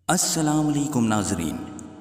السلام علیکم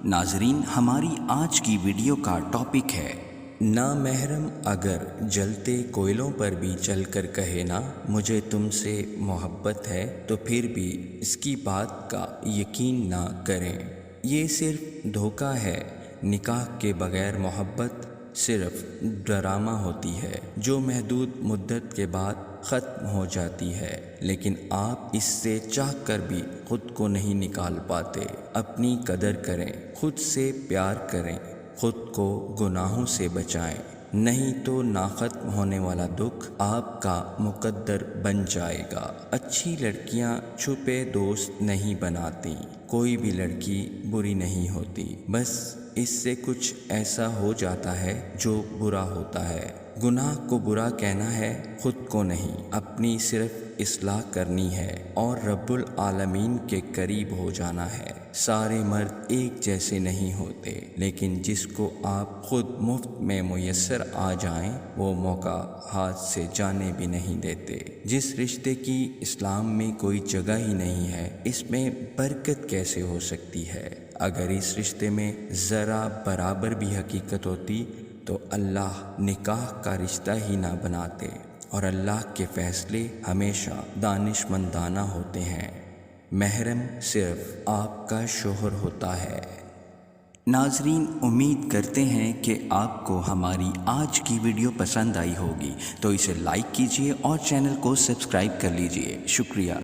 ناظرین ہماری آج کی ویڈیو کا ٹاپک ہے نامحرم اگر جلتے کوئلوں پر بھی چل کر کہے نا مجھے تم سے محبت ہے تو پھر بھی اس کی بات کا یقین نہ کریں۔ یہ صرف دھوکہ ہے۔ نکاح کے بغیر محبت صرف ڈرامہ ہوتی ہے جو محدود مدت کے بعد ختم ہو جاتی ہے، لیکن آپ اس سے چاہ کر بھی خود کو نہیں نکال پاتے۔ اپنی قدر کریں، خود سے پیار کریں، خود کو گناہوں سے بچائیں، نہیں تو ناختم ہونے والا دکھ آپ کا مقدر بن جائے گا۔ اچھی لڑکیاں چھپے دوست نہیں بناتی، کوئی بھی لڑکی بری نہیں ہوتی، بس اس سے کچھ ایسا ہو جاتا ہے جو برا ہوتا ہے۔ گناہ کو برا کہنا ہے، خود کو نہیں، اپنی صرف اصلاح کرنی ہے اور رب العالمین کے قریب ہو جانا ہے۔ سارے مرد ایک جیسے نہیں ہوتے، لیکن جس کو آپ خود مفت میں میسر آ جائیں وہ موقع ہاتھ سے جانے بھی نہیں دیتے۔ جس رشتے کی اسلام میں کوئی جگہ ہی نہیں ہے، اس میں برکت کیسے ہو سکتی ہے؟ اگر اس رشتے میں ذرا برابر بھی حقیقت ہوتی تو اللہ نکاح کا رشتہ ہی نہ بناتے، اور اللہ کے فیصلے ہمیشہ دانشمندانہ ہوتے ہیں۔ محرم صرف آپ کا شوہر ہوتا ہے۔ ناظرین، امید کرتے ہیں کہ آپ کو ہماری آج کی ویڈیو پسند آئی ہوگی، تو اسے لائک کیجیے اور چینل کو سبسکرائب کر لیجیے۔ شکریہ۔